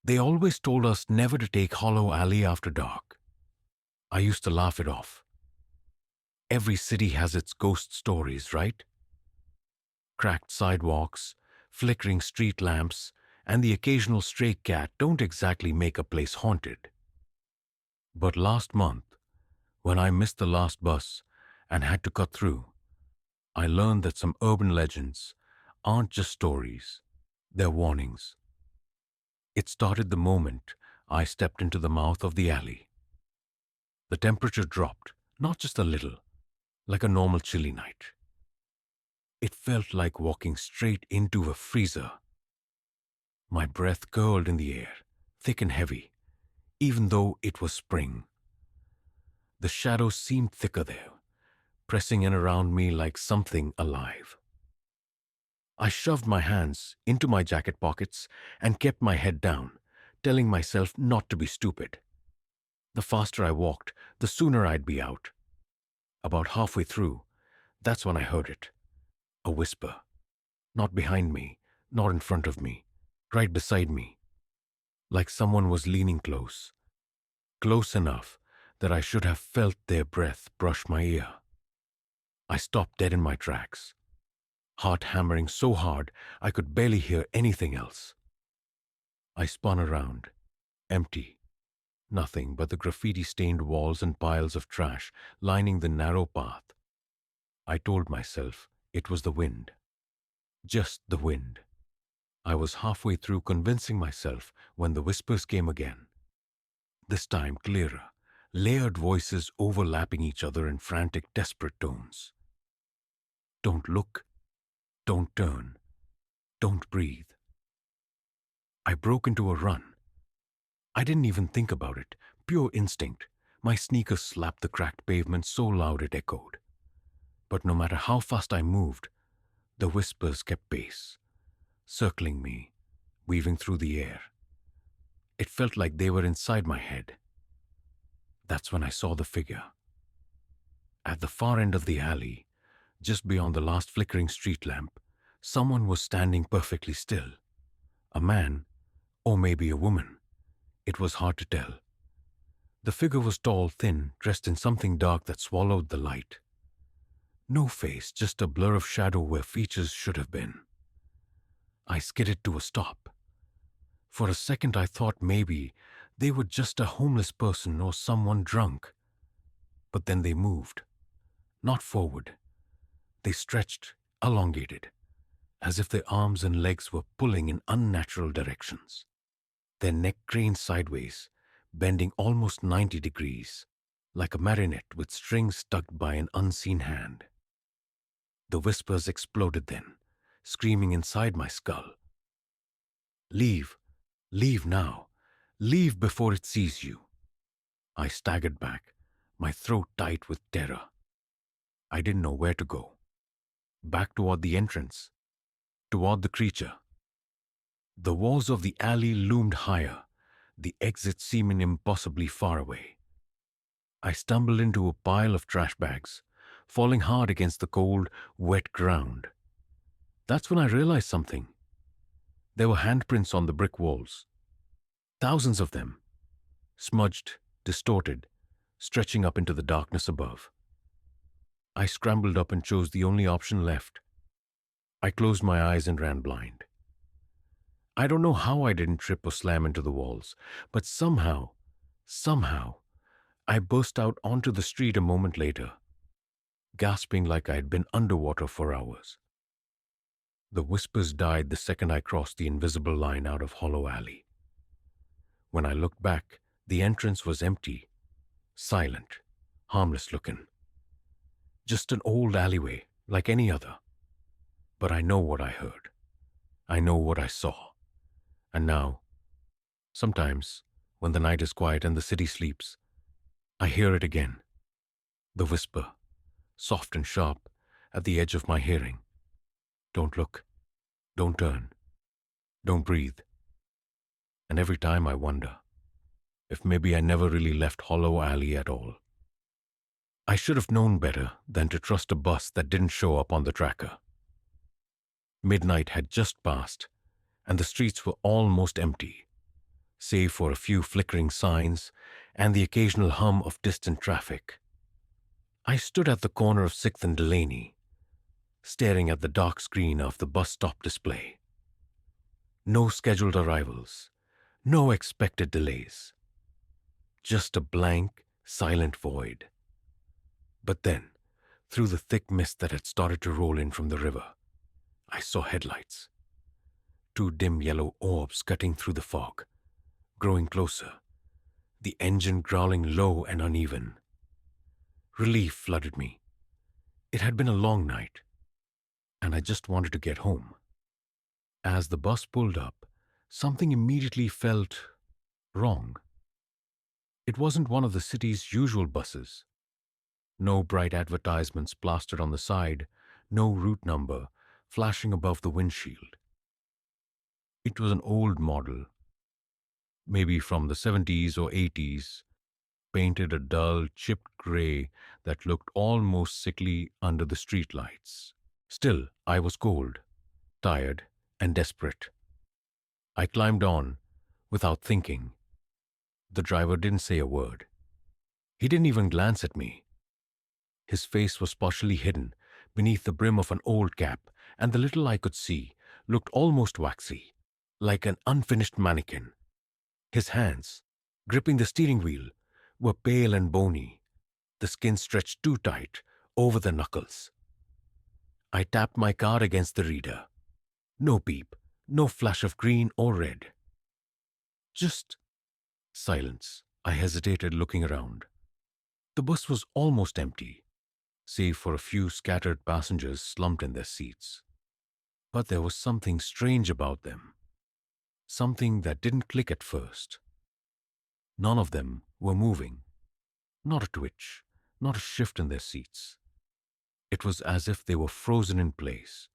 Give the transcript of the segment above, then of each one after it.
They always told us never to take Hollow Alley after dark. I used to laugh it off. Every city has its ghost stories, right? Cracked sidewalks, flickering street lamps, and the occasional stray cat don't exactly make a place haunted. But last month, when I missed the last bus and had to cut through, I learned that some urban legends aren't just stories, they're warnings. It started the moment I stepped into the mouth of the alley. The temperature dropped, not just a little, like a normal chilly night. It felt like walking straight into a freezer. My breath curled in the air, thick and heavy, even though it was spring. The shadows seemed thicker there, pressing in around me like something alive. I shoved my hands into my jacket pockets and kept my head down, telling myself not to be stupid. The faster I walked, the sooner I'd be out. About halfway through, that's when I heard it. A whisper. Not behind me, not in front of me, right beside me. Like someone was leaning close. Close enough that I should have felt their breath brush my ear. I stopped dead in my tracks, heart hammering so hard I could barely hear anything else. I spun around, empty. Nothing but the graffiti-stained walls and piles of trash lining the narrow path. I told myself it was the wind. Just the wind. I was halfway through convincing myself when the whispers came again. This time clearer, layered voices overlapping each other in frantic, desperate tones. Don't look. Don't turn. Don't breathe. I broke into a run. I didn't even think about it. Pure instinct. My sneakers slapped the cracked pavement so loud it echoed. But no matter how fast I moved, the whispers kept pace, circling me, weaving through the air. It felt like they were inside my head. That's when I saw the figure. At the far end of the alley, just beyond the last flickering street lamp, someone was standing perfectly still. A man, or maybe a woman. It was hard to tell. The figure was tall, thin, dressed in something dark that swallowed the light. No face, just a blur of shadow where features should have been. I skidded to a stop. For a second I thought maybe they were just a homeless person or someone drunk. But then they moved. Not forward. They stretched, elongated, as if their arms and legs were pulling in unnatural directions. Their neck craned sideways, bending almost 90 degrees, like a marionette with strings tugged by an unseen hand. The whispers exploded then, screaming inside my skull. Leave, leave now, leave before it sees you. I staggered back, my throat tight with terror. I didn't know where to go. Back toward the entrance, toward the creature. The walls of the alley loomed higher, the exit seeming impossibly far away. I stumbled into a pile of trash bags, falling hard against the cold, wet ground. That's when I realized something. There were handprints on the brick walls. Thousands of them. Smudged, distorted, stretching up into the darkness above. I scrambled up and chose the only option left. I closed my eyes and ran blind. I don't know how I didn't trip or slam into the walls, but somehow, I burst out onto the street a moment later, gasping like I had been underwater for hours. The whispers died the second I crossed the invisible line out of Hollow Alley. When I looked back, the entrance was empty, silent, harmless looking. Just an old alleyway, like any other. But I know what I heard. I know what I saw. And now, sometimes, when the night is quiet and the city sleeps, I hear it again. The whisper, soft and sharp, at the edge of my hearing. Don't look. Don't turn. Don't breathe. And every time I wonder if maybe I never really left Hollow Alley at all. I should have known better than to trust a bus that didn't show up on the tracker. Midnight had just passed, and the streets were almost empty. save for a few flickering signs and the occasional hum of distant traffic. I stood at the corner of 6th and Delaney, staring at the dark screen of the bus stop display. No scheduled arrivals, no expected delays. Just a blank, silent void. But then, through the thick mist that had started to roll in from the river, I saw headlights. Two dim yellow orbs cutting through the fog, growing closer, the engine growling low and uneven. Relief flooded me. It had been a long night, and I just wanted to get home. As the bus pulled up, something immediately felt wrong. It wasn't one of the city's usual buses. No bright advertisements plastered on the side, no route number flashing above the windshield. It was an old model, maybe from the 70s or 80s, painted a dull, chipped gray that looked almost sickly under the streetlights. Still, I was cold, tired, and desperate. I climbed on, without thinking. The driver didn't say a word. He didn't even glance at me. His face was partially hidden beneath the brim of an old cap, and the little I could see looked almost waxy, like an unfinished mannequin. His hands, gripping the steering wheel, were pale and bony, the skin stretched too tight over the knuckles. I tapped my card against the reader. No beep, no flash of green or red. Just silence. I hesitated, looking around. The bus was almost empty, save for a few scattered passengers slumped in their seats. But there was something strange about them. Something that didn't click at first. None of them were moving. Not a twitch, not a shift in their seats. It was as if they were frozen in place,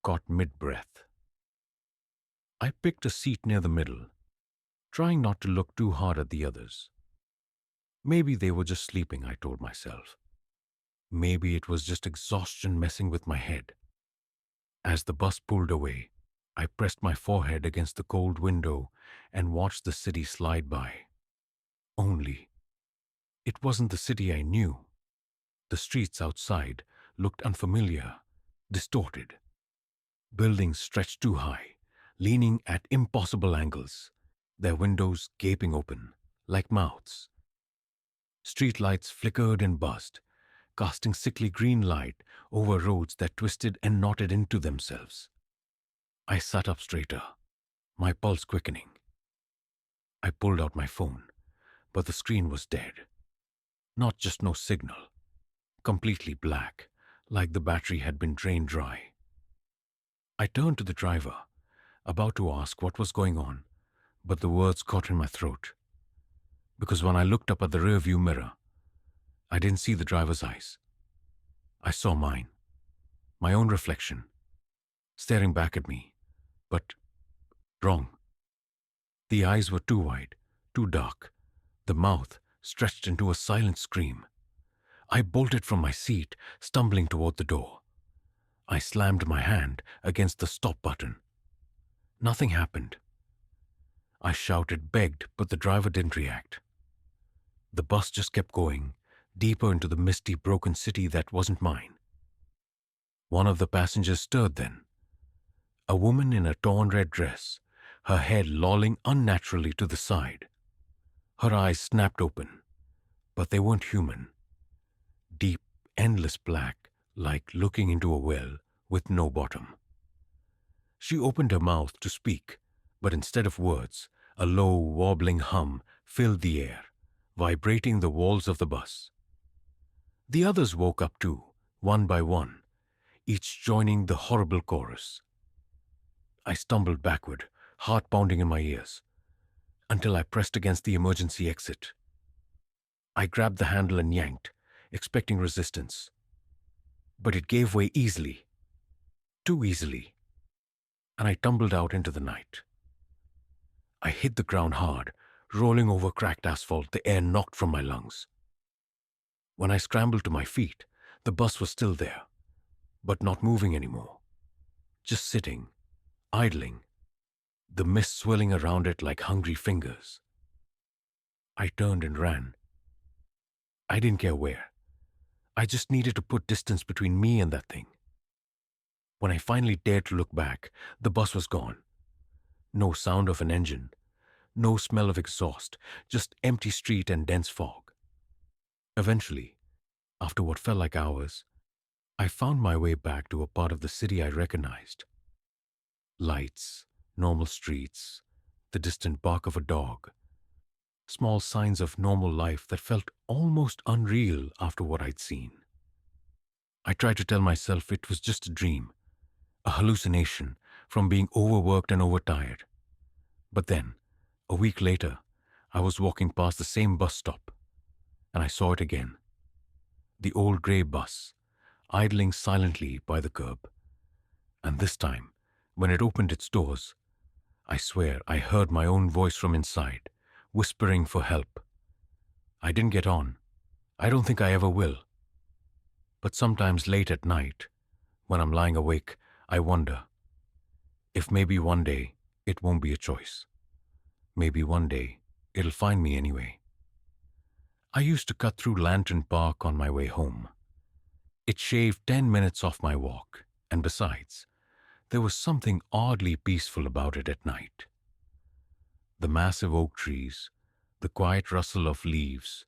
caught mid-breath. I picked a seat near the middle, trying not to look too hard at the others. Maybe they were just sleeping, I told myself. Maybe it was just exhaustion messing with my head. As the bus pulled away, I pressed my forehead against the cold window and watched the city slide by. Only, it wasn't the city I knew. The streets outside looked unfamiliar, distorted. Buildings stretched too high, leaning at impossible angles, their windows gaping open, like mouths. Streetlights flickered and buzzed, casting sickly green light over roads that twisted and knotted into themselves. I sat up straighter, my pulse quickening. I pulled out my phone, but the screen was dead. Not just no signal, completely black, like the battery had been drained dry. I turned to the driver, about to ask what was going on, but the words caught in my throat. Because when I looked up at the rearview mirror, I didn't see the driver's eyes. I saw mine, my own reflection, staring back at me, but wrong. The eyes were too wide, too dark, the mouth stretched into a silent scream. I bolted from my seat, stumbling toward the door. I slammed my hand against the stop button. Nothing happened. I shouted, begged, but the driver didn't react. The bus just kept going, deeper into the misty, broken city that wasn't mine. One of the passengers stirred then. A woman in a torn red dress, her head lolling unnaturally to the side. Her eyes snapped open, but they weren't human. Deep, endless black, like looking into a well with no bottom. She opened her mouth to speak, but instead of words, a low, wobbling hum filled the air, vibrating the walls of the bus. The others woke up too, one by one, each joining the horrible chorus. I stumbled backward, heart pounding in my ears, until I pressed against the emergency exit. I grabbed the handle and yanked, expecting resistance. But it gave way easily, too easily, and I tumbled out into the night. I hit the ground hard, rolling over cracked asphalt, the air knocked from my lungs. When I scrambled to my feet, the bus was still there, but not moving anymore. Just sitting, idling, the mist swirling around it like hungry fingers. I turned and ran. I didn't care where. I just needed to put distance between me and that thing. When I finally dared to look back, the bus was gone. No sound of an engine, no smell of exhaust, just empty street and dense fog. Eventually, after what felt like hours, I found my way back to a part of the city I recognized. Lights, normal streets, the distant bark of a dog, small signs of normal life that felt almost unreal after what I'd seen. I tried to tell myself it was just a dream, a hallucination from being overworked and overtired. But then, a week later, I was walking past the same bus stop, and I saw it again. The old grey bus, idling silently by the curb. And this time, when it opened its doors, I swear I heard my own voice from inside, whispering for help. I didn't get on. I don't think I ever will. But sometimes late at night, when I'm lying awake, I wonder if maybe one day it won't be a choice. Maybe one day it'll find me anyway. I used to cut through Lantern Park on my way home. It shaved 10 minutes off my walk, and besides, there was something oddly peaceful about it at night. The massive oak trees, the quiet rustle of leaves.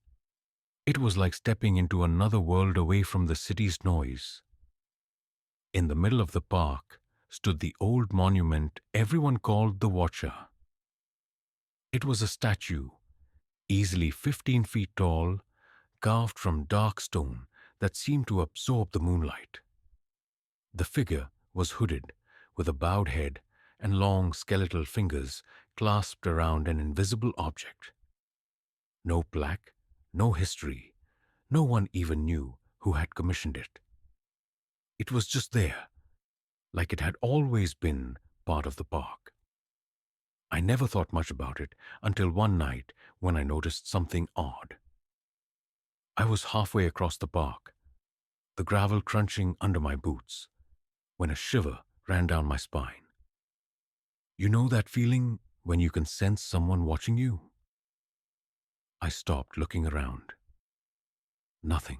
It was like stepping into another world away from the city's noise. In the middle of the park stood the old monument everyone called the Watcher. It was a statue, easily 15 feet tall, carved from dark stone that seemed to absorb the moonlight. The figure was hooded, with a bowed head and long skeletal fingers clasped around an invisible object. No plaque, no history, no one even knew who had commissioned it. It was just there, like it had always been part of the park. I never thought much about it until one night when I noticed something odd. I was halfway across the park, the gravel crunching under my boots, when a shiver ran down my spine. You know that feeling when you can sense someone watching you? I stopped looking around. Nothing.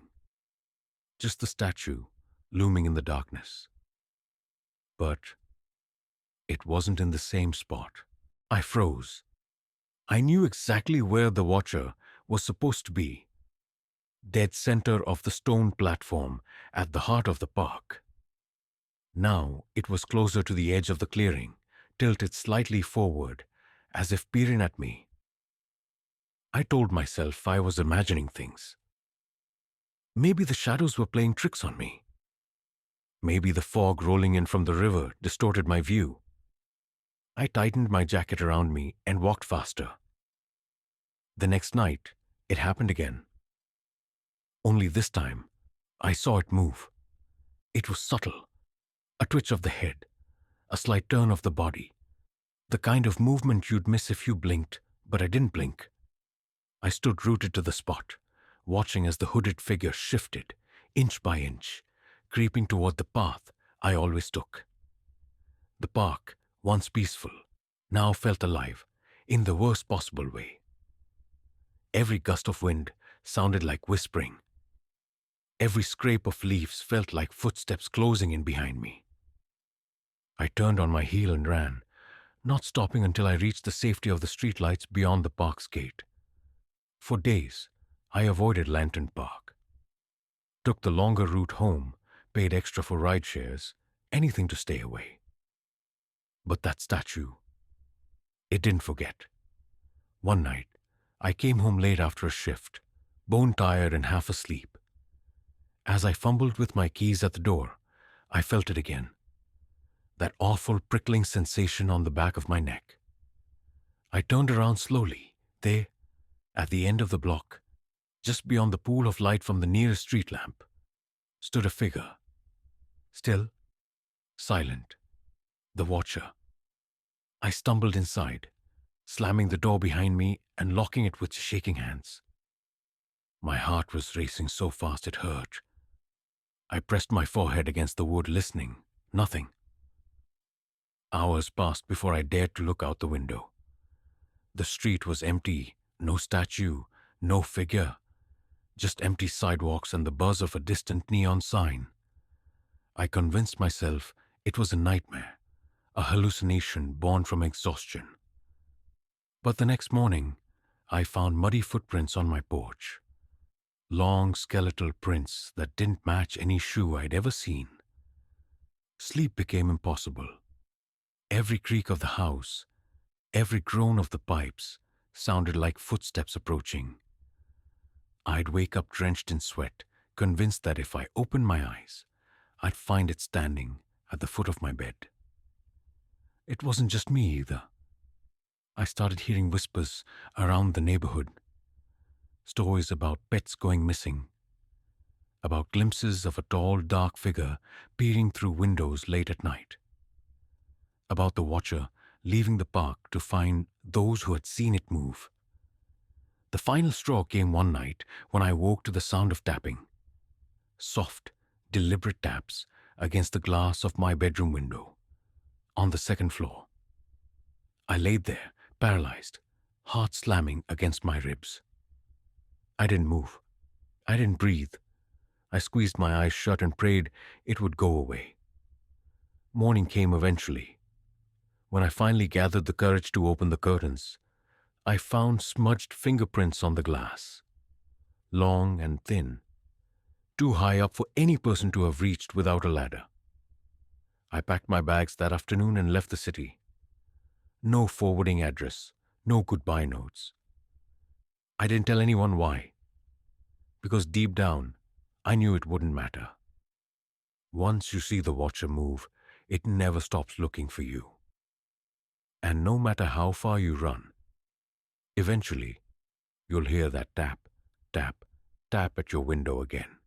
Just the statue looming in the darkness. But it wasn't in the same spot. I froze. I knew exactly where the Watcher was supposed to be. Dead center of the stone platform at the heart of the park. Now it was closer to the edge of the clearing, tilted slightly forward, as if peering at me. I told myself I was imagining things. Maybe the shadows were playing tricks on me. Maybe the fog rolling in from the river distorted my view. I tightened my jacket around me and walked faster. The next night, it happened again. Only this time, I saw it move. It was subtle. A twitch of the head, a slight turn of the body. The kind of movement you'd miss if you blinked, but I didn't blink. I stood rooted to the spot, watching as the hooded figure shifted, inch by inch, creeping toward the path I always took. The park, once peaceful, now felt alive, in the worst possible way. Every gust of wind sounded like whispering. Every scrape of leaves felt like footsteps closing in behind me. I turned on my heel and ran, not stopping until I reached the safety of the streetlights beyond the park's gate. For days, I avoided Lantern Park. Took the longer route home, paid extra for ride shares, anything to stay away. But that statue, it didn't forget. One night, I came home late after a shift, bone-tired and half asleep. As I fumbled with my keys at the door, I felt it again. That awful prickling sensation on the back of my neck. I turned around slowly. There, at the end of the block, just beyond the pool of light from the nearest street lamp, stood a figure. Still, silent. The Watcher. I stumbled inside, slamming the door behind me and locking it with shaking hands. My heart was racing so fast it hurt. I pressed my forehead against the wood, listening. Nothing. Hours passed before I dared to look out the window. The street was empty, no statue, no figure, just empty sidewalks and the buzz of a distant neon sign. I convinced myself it was a nightmare, a hallucination born from exhaustion. But the next morning, I found muddy footprints on my porch. Long skeletal prints that didn't match any shoe I'd ever seen. Sleep became impossible. Every creak of the house, every groan of the pipes sounded like footsteps approaching. I'd wake up drenched in sweat, convinced that if I opened my eyes, I'd find it standing at the foot of my bed. It wasn't just me either. I started hearing whispers around the neighborhood. Stories about pets going missing. About glimpses of a tall, dark figure peering through windows late at night. About the watcher leaving the park to find those who had seen it move. The final straw came one night when I woke to the sound of tapping. Soft, deliberate taps against the glass of my bedroom window, on the second floor. I laid there, paralyzed, heart slamming against my ribs. I didn't move. I didn't breathe. I squeezed my eyes shut and prayed it would go away. Morning came eventually. When I finally gathered the courage to open the curtains, I found smudged fingerprints on the glass. Long and thin, too high up for any person to have reached without a ladder. I packed my bags that afternoon and left the city. No forwarding address, no goodbye notes. I didn't tell anyone why, because deep down, I knew it wouldn't matter. Once you see the watcher move, it never stops looking for you. And no matter how far you run, eventually, you'll hear that tap, tap, tap at your window again.